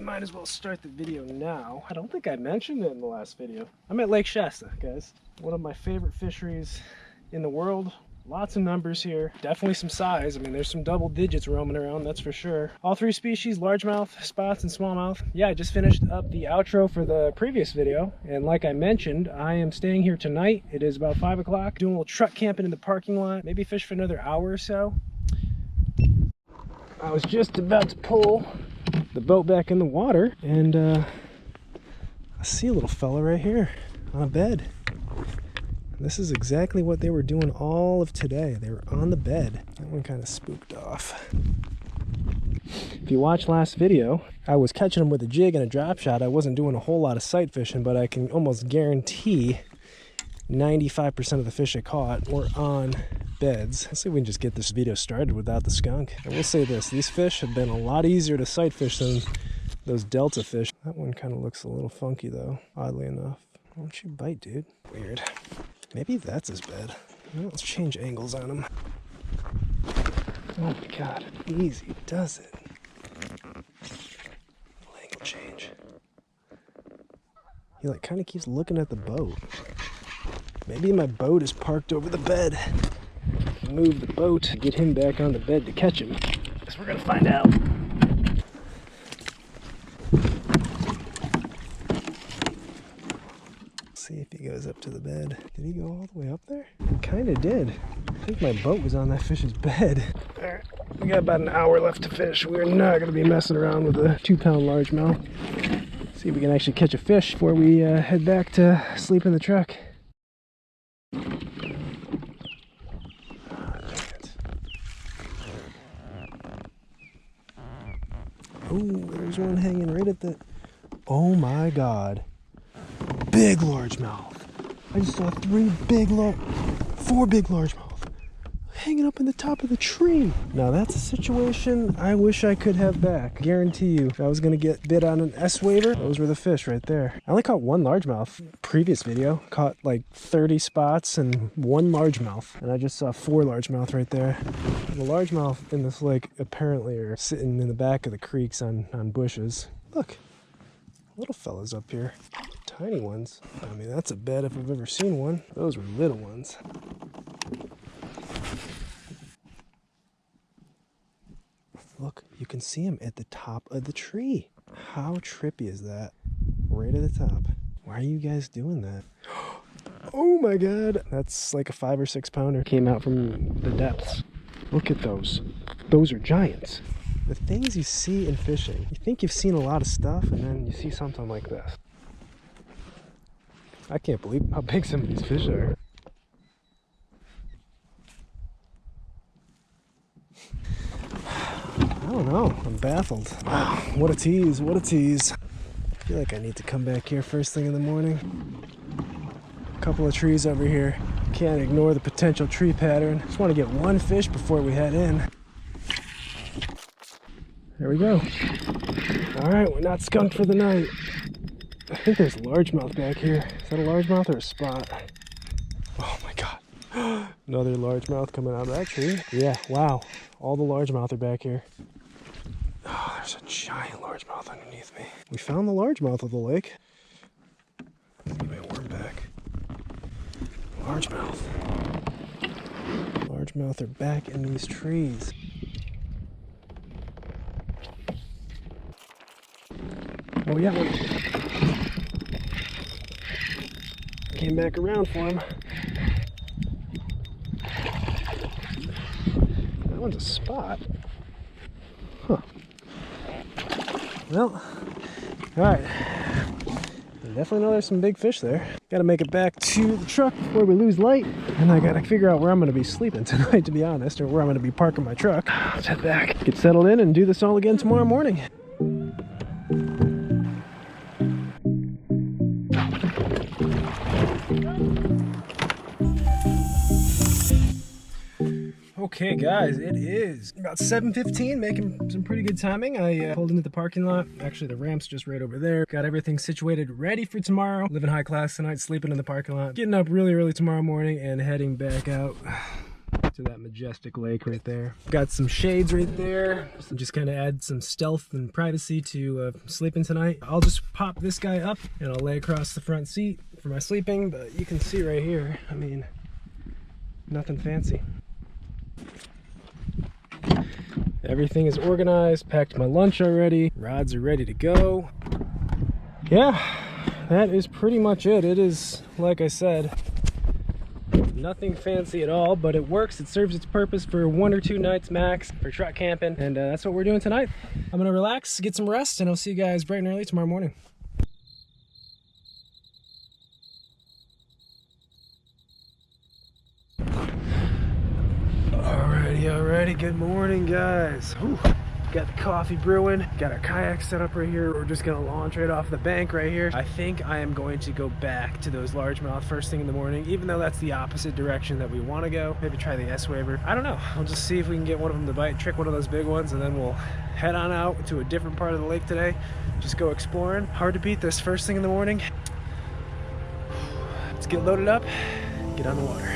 might as well start the video now. I don't think I mentioned it in the last video. I'm at Lake Shasta, guys. One of my favorite fisheries in the world. Lots of numbers here. Definitely some size. I mean, there's some double digits roaming around, that's for sure. All three species, largemouth, spots, and smallmouth. Yeah, I just finished up the outro for the previous video. And like I mentioned, I am staying here tonight. It is about 5 o'clock. Doing a little truck camping in the parking lot. Maybe fish for another hour or so. I was just about to pull the boat back in the water. And I see a little fella right here on a bed. This is exactly what they were doing all of today. They were on the bed. That one kind of spooked off. If you watched last video, I was catching them with a jig and a drop shot. I wasn't doing a whole lot of sight fishing, but I can almost guarantee 95% of the fish I caught were on beds. Let's see if we can just get this video started without the skunk. I will say this, these fish have been a lot easier to sight fish than those delta fish. That one kind of looks a little funky though, oddly enough. Why don't you bite, dude? Weird. Maybe that's his bed. Well, let's change angles on him. Oh my god, easy does it. Angle change. He like kind of keeps looking at the boat. Maybe my boat is parked over the bed. Move the boat to get him back on the bed to catch him. Guess we're gonna find out. See if he goes up to the bed. Did he go all the way up there? He kind of did. I think my boat was on that fish's bed. All right, we got about an hour left to fish. We're not going to be messing around with a 2-pound largemouth. See if we can actually catch a fish before we head back to sleep in the truck. Oh, there's one hanging right at the... Oh my god. Big largemouth. I just saw 4 big largemouth hanging up in the top of the tree. Now that's a situation I wish I could have back. Guarantee you, if I was gonna get bit on an S waiver, those were the fish right there. I only caught 1 largemouth. Previous video, caught like 30 spots and 1 largemouth. And I just saw 4 largemouth right there. The largemouth in this lake apparently are sitting in the back of the creeks on bushes. Look, little fellas up here. Tiny ones. I mean, that's a bed if I've ever seen one. Those were little ones. Look, you can see them at the top of the tree. How trippy is that? Right at the top. Why are you guys doing that? Oh my god. That's like a 5 or 6 pounder. Came out from the depths. Look at those. Those are giants. The things you see in fishing. You think you've seen a lot of stuff and then you see something like this. I can't believe how big some of these fish are. I don't know. I'm baffled. Wow, what a tease. What a tease. I feel like I need to come back here first thing in the morning. A couple of trees over here. Can't ignore the potential tree pattern. Just want to get 1 fish before we head in. There we go. Alright, we're not skunked for the night. I think there's largemouth back here. Is that a largemouth or a spot? Oh my god. Another largemouth coming out of that tree. Yeah, wow. All the largemouth are back here. Oh, there's a giant largemouth underneath me. We found the largemouth of the lake. Get my worm back. Largemouth. Largemouth are back in these trees. Oh yeah, one. Came back around for him. That one's a spot. Huh. Well, alright. Definitely know there's some big fish there. Gotta make it back to the truck before we lose light. And I gotta figure out where I'm gonna be sleeping tonight, to be honest, or where I'm gonna be parking my truck. Let's head back, get settled in, and do this all again tomorrow morning. Okay guys, it is about 7:15, making some pretty good timing. I pulled into the parking lot. Actually, the ramp's just right over there. Got everything situated, ready for tomorrow. Living high class tonight, sleeping in the parking lot. Getting up really early tomorrow morning and heading back out. to that majestic lake right there. Got some shades right there, so just kind of add some stealth and privacy to sleeping tonight. I'll just pop this guy up and I'll lay across the front seat for my sleeping, but you can see right here, I mean, nothing fancy. Everything is organized, packed my lunch already, rods are ready to go. Yeah, that is pretty much it. It is, like I said, nothing fancy at all, but it works. It serves its purpose for 1 or 2 nights max for truck camping, and that's what we're doing tonight. I'm gonna relax, get some rest, and I'll see you guys bright and early tomorrow morning. Alrighty, good morning, guys. Whew. Got the coffee brewing, got our kayak set up right here. We're just gonna launch right off the bank right here. I think I am going to go back to those largemouth first thing in the morning, even though that's the opposite direction that we want to go. Maybe try the S-Waver. I don't know. We'll just see if we can get one of them to bite, trick one of those big ones, and then we'll head on out to a different part of the lake today. Just go exploring. Hard to beat this first thing in the morning. Let's get loaded up, get on the water.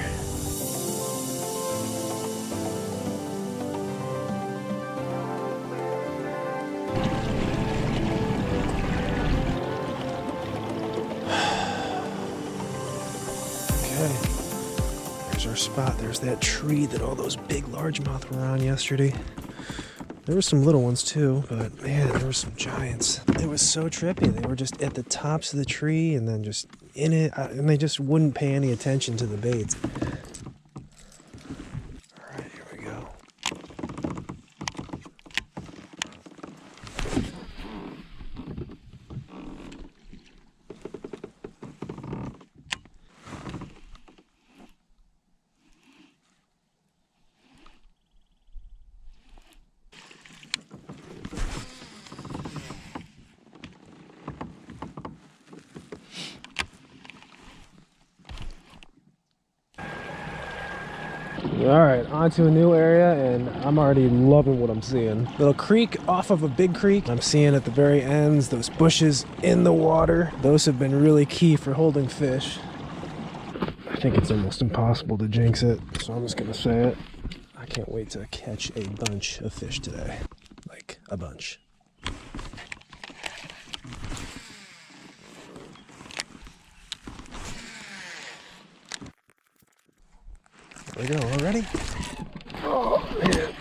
There's our spot. There's that tree that all those big largemouth were on yesterday. There were some little ones too, but man, there were some giants. It was so trippy. They were just at the tops of the tree and then just in it, and they just wouldn't pay any attention to the baits. All right, here we go. Alright, on to a new area, and I'm already loving what I'm seeing. Little creek off of a big creek. I'm seeing at the very ends those bushes in the water. Those have been really key for holding fish. I think it's almost impossible to jinx it, so I'm just gonna say it. I can't wait to catch a bunch of fish today. Like, a bunch. There we go, already? Oh,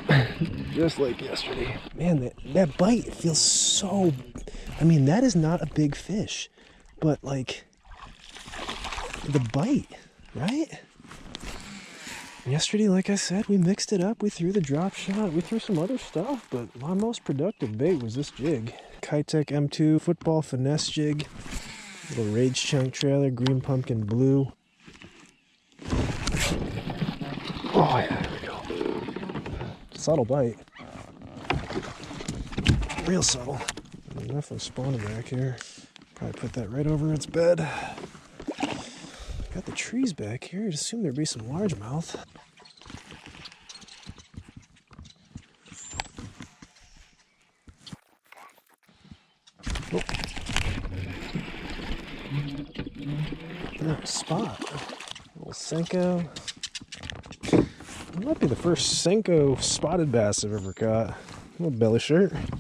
man. Just like yesterday. Man, that bite feels so... I mean, that is not a big fish. But, like, the bite, right? Yesterday, like I said, we mixed it up. We threw the drop shot. We threw some other stuff. But my most productive bait was this jig. KAYAK M2 football finesse jig. Little Rage Chunk trailer, green pumpkin blue. Oh yeah, there we go. Subtle bite. Real subtle. Nothing spawning back here. Probably put that right over its bed. Got the trees back here. I'd assume there'd be some largemouth. Oh. That spot. A little Senko. It might be the first Senko spotted bass I've ever caught. A little belly shirt. That's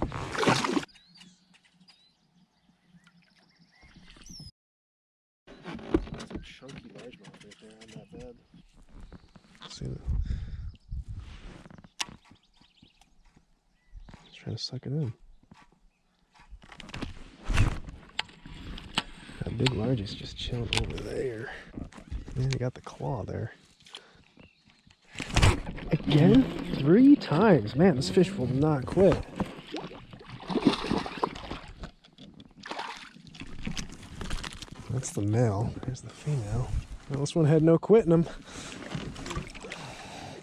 a chunky largemouth right there on that bed. See that? Just trying to suck it in. That big largie's just chilling over there. Man, you got the claw there. Again? 3 times. Man, this fish will not quit. That's the male. There's the female. Well, this one had no quit in him.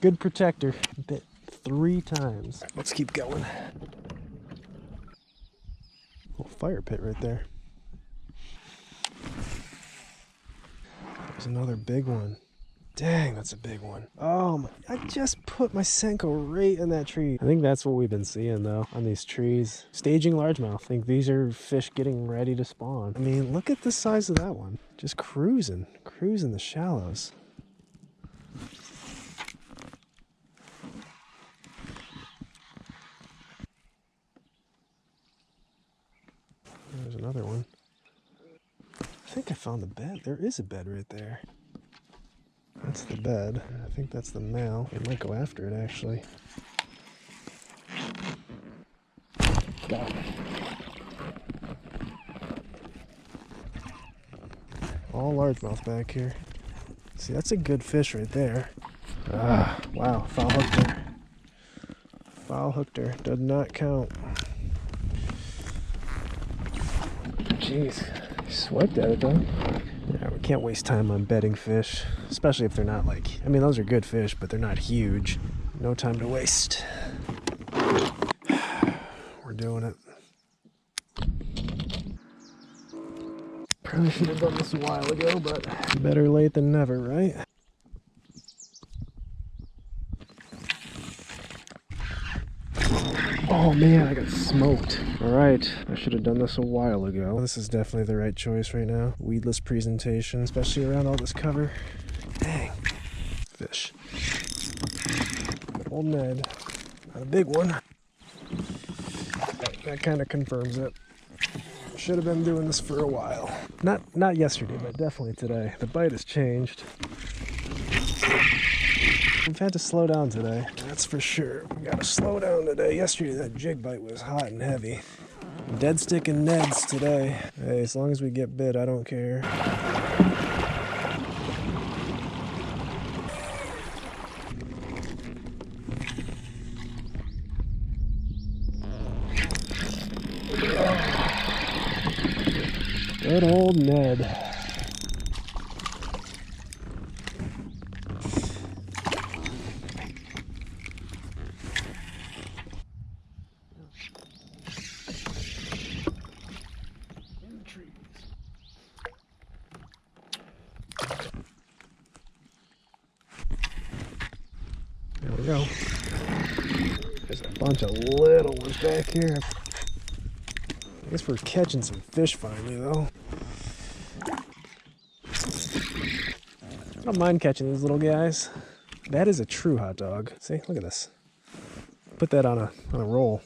Good protector. Bit 3 times. Let's keep going. Little fire pit right there. There's another big one. Dang, that's a big one. Oh my, I just put my Senko right in that tree. I think that's what we've been seeing though, on these trees. Staging largemouth. I think these are fish getting ready to spawn. I mean, look at the size of that one. Just cruising the shallows. another one. I think I found the bed. There is a bed right there. That's the bed. I think that's the male. I might go after it, actually. Got it. All largemouth back here. See, that's a good fish right there. Ah, wow, foul hooked her. Foul hooked her. Does not count. Jeez, swiped at it though. Yeah, we can't waste time on bedding fish, especially if they're not like, I mean, those are good fish, but they're not huge. No time to waste. We're doing it. Probably should have done this a while ago, but better late than never, right? Oh man, I got smoked. Alright, I should have done this a while ago. This is definitely the right choice right now. Weedless presentation, especially around all this cover. Dang. Fish. Good old Ned. Not a big one. That kind of confirms it. Should have been doing this for a while. Not yesterday, but definitely today. The bite has changed. We've had to slow down today, that's for sure. We gotta slow down today. Yesterday that jig bite was hot and heavy. Dead stick and Neds today. Hey, as long as we get bit, I don't care. Good old Ned. There we go. There's a bunch of little ones back here. I guess we're catching some fish finally, though. I don't mind catching these little guys. That is a true hot dog. See, look at this. Put that on a roll.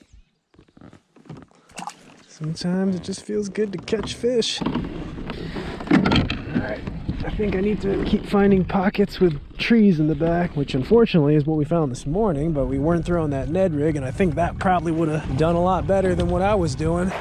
Sometimes it just feels good to catch fish. Alright, I think I need to keep finding pockets with trees in the back, which unfortunately is what we found this morning, but we weren't throwing that Ned rig, and I think that probably would have done a lot better than what I was doing.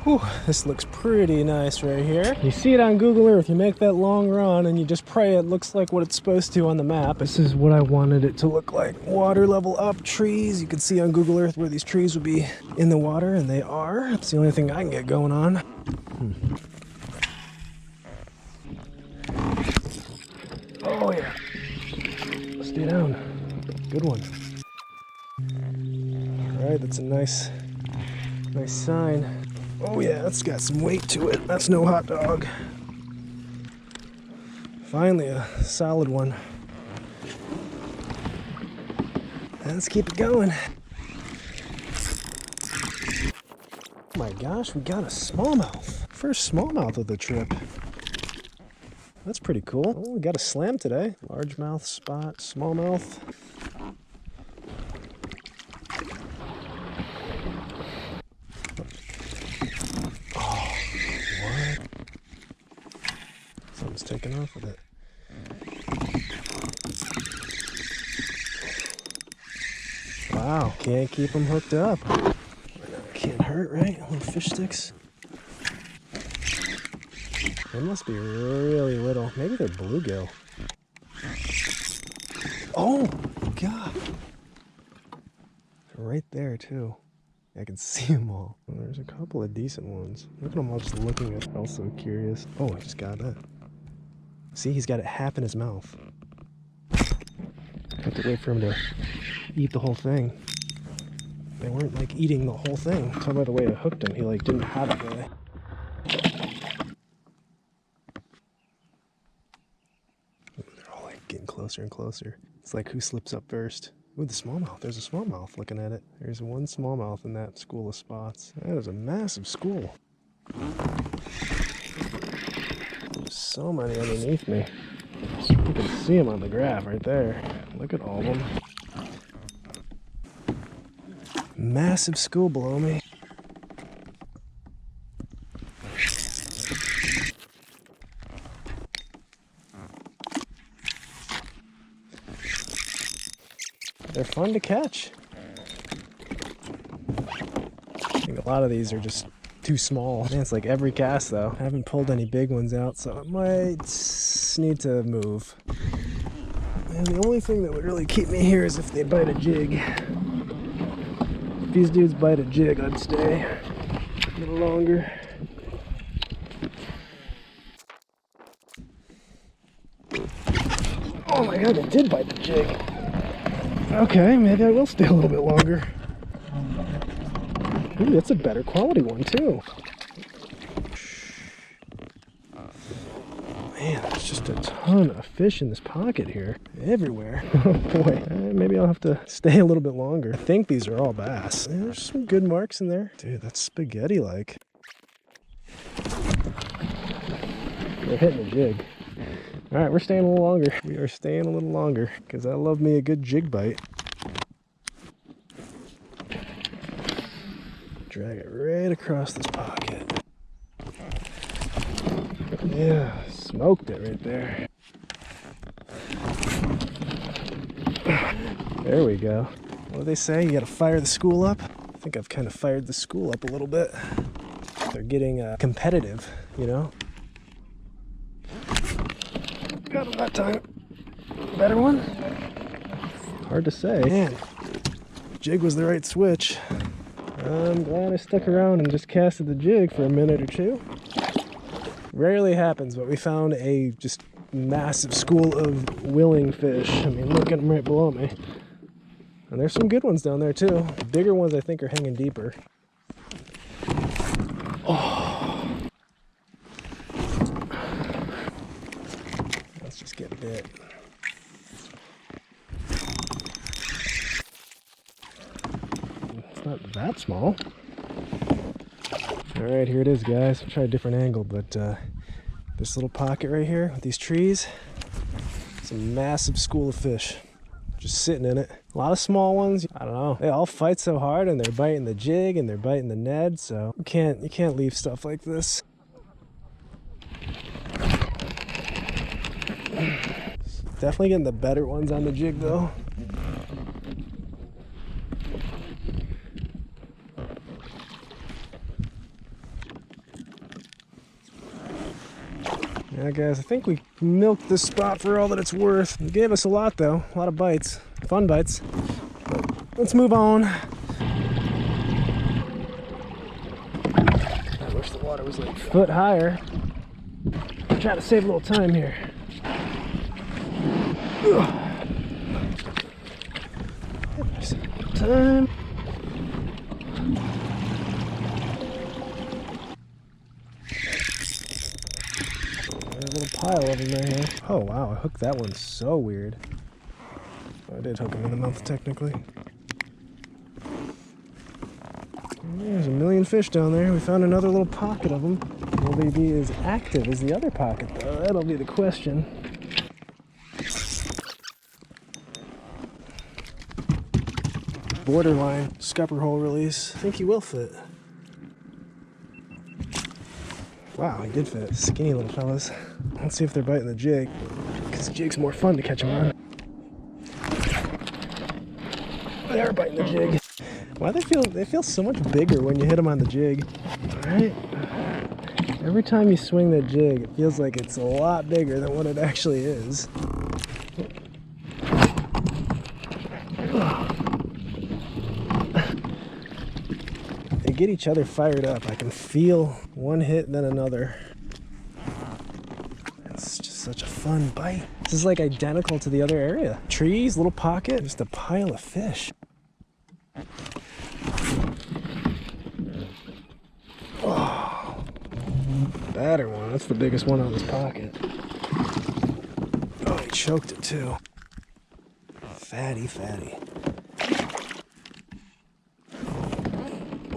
Whew, this looks pretty nice right here. You see it on Google Earth, you make that long run and you just pray it looks like what it's supposed to on the map. This is what I wanted it to look like. Water level up, trees. You can see on Google Earth where these trees would be in the water, and they are. It's the only thing I can get going on. Oh yeah. Stay down. Good one. Alright, that's a nice sign. Oh yeah, that's got some weight to it. That's no hot dog. Finally a solid one. Let's keep it going. Oh my gosh, we got a smallmouth. First smallmouth of the trip. That's pretty cool. Oh, we got a slam today. Largemouth, spot, smallmouth. Taking off with it. Wow, can't keep them hooked up. Can't hurt, right? Little fish sticks. They must be really little. Maybe they're bluegill. Oh, God. They're right there, too. I can see them all. Well, there's a couple of decent ones. Look at them all just looking at. Also curious. Oh, I just got that. See, he's got it half in his mouth. Have to wait for him to eat the whole thing. They weren't like eating the whole thing. Tell by the way I hooked him, he like didn't have it really. They're all like getting closer and closer. It's like who slips up first. Ooh, the smallmouth. There's a smallmouth looking at it. There's one smallmouth in that school of spots. That is a massive school. So many underneath me. You can see them on the graph right there. Look at all of them. Massive school below me. they're fun to catch. I think a lot of these are just too small. Man, it's like every cast though. I haven't pulled any big ones out, so I might need to move. And the only thing that would really keep me here is if they bite a jig. If these dudes bite a jig, I'd stay a little longer. Oh my god, they did bite the jig. Okay, maybe I will stay a little bit longer. Ooh, that's a better quality one too. Man, there's just a ton of fish in this pocket here. Everywhere. Oh boy. Maybe I'll have to stay a little bit longer. I think these are all bass. There's some good marks in there. Dude, that's spaghetti-like. They're hitting a jig. Alright, we're staying a little longer. We are staying a little longer because I love me a good jig bite. Drag it right across this pocket. Yeah, smoked it right there. There we go. What do they say? You gotta fire the school up? I think I've kind of fired the school up a little bit. They're getting competitive, you know? Got him that time. Better one? Hard to say. Man, jig was the right switch. I'm glad I stuck around and just casted the jig for a minute or two. Rarely happens, but we found a just massive school of willing fish. I mean, look at them right below me. And there's some good ones down there too. The bigger ones I think are hanging deeper. Oh. Let's just get bit. It's not that small. All right, here it is, guys. I'll try a different angle, but this little pocket right here with these trees, it's a massive school of fish just sitting in it. A lot of small ones. I don't know. They all fight so hard, and they're biting the jig and they're biting the Ned. So you can't leave stuff like this. Definitely getting the better ones on the jig though. Yeah, guys, I think we milked this spot for all that it's worth. It gave us a lot, though. A lot of bites. Fun bites. But let's move on. I wish the water was like a foot higher. I'm trying to save a little time here. Save a little time. Pile of them right here. Oh wow, I hooked that one so weird. I did hook him in the mouth technically. There's a million fish down there. We found another little pocket of them. Will they be as active as the other pocket though? That'll be the question. Borderline scupper hole release. I think he will fit. Wow, he did fit. Skinny little fellas. Let's see if they're biting the jig, because the jig's more fun to catch them on. They are biting the jig. Why they feel so much bigger when you hit them on the jig, right? Every time you swing that jig, it feels like it's a lot bigger than what it actually is. They get each other fired up. I can feel one hit then another. It's just such a fun bite. This is like identical to the other area. Trees, little pocket, just a pile of fish. Oh, better one. That's the biggest one on this pocket. Oh, he choked it too. Fatty, fatty.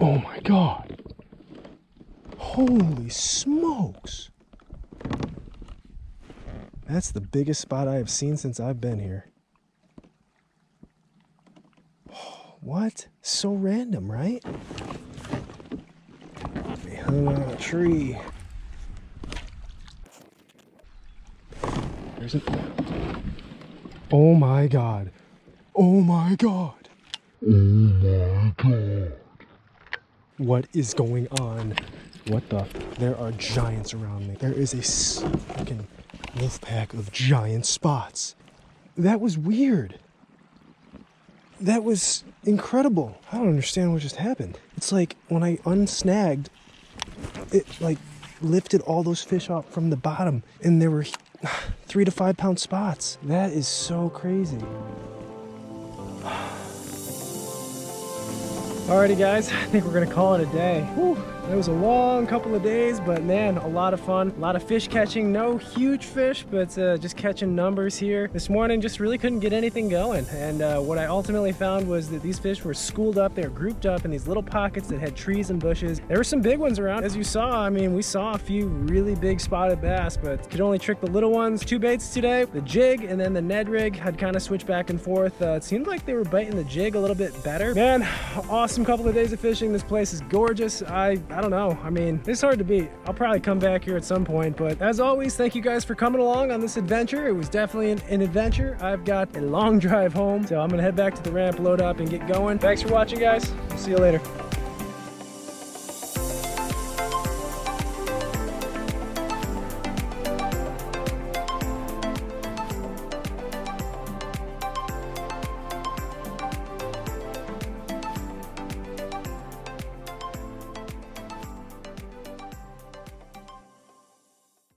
Oh my God. Holy smokes. That's the biggest spot I have seen since I've been here. What? So random, right? They hung on a tree. There's an... Oh my God. Oh my God. Oh my God. What is going on? What the? There are giants around me. There is a fucking wolf pack of giant spots. That was weird. That was incredible. I don't understand what just happened. It's like when I unsnagged, it like lifted all those fish up from the bottom and there were 3 to 5 pound spots. That is so crazy. Alrighty guys, I think we're gonna call it a day. Whew, that was a long couple of days, but man, a lot of fun. A lot of fish catching, no huge fish, but just catching numbers here. This morning just really couldn't get anything going. And what I ultimately found was that these fish were schooled up, they were grouped up in these little pockets that had trees and bushes. There were some big ones around. As you saw, I mean, we saw a few really big spotted bass, but could only trick the little ones. 2 baits today, the jig and then the Ned rig had kind of switched back and forth. It seemed like they were biting the jig a little bit better. Man, awesome couple of days of fishing. This place is gorgeous. I don't know. I mean, it's hard to beat. I'll probably come back here at some point, but as always, thank you guys for coming along on this adventure. It was definitely an adventure. I've got a long drive home, so I'm gonna head back to the ramp, load up, and get going. Thanks for watching, guys. We'll see you later.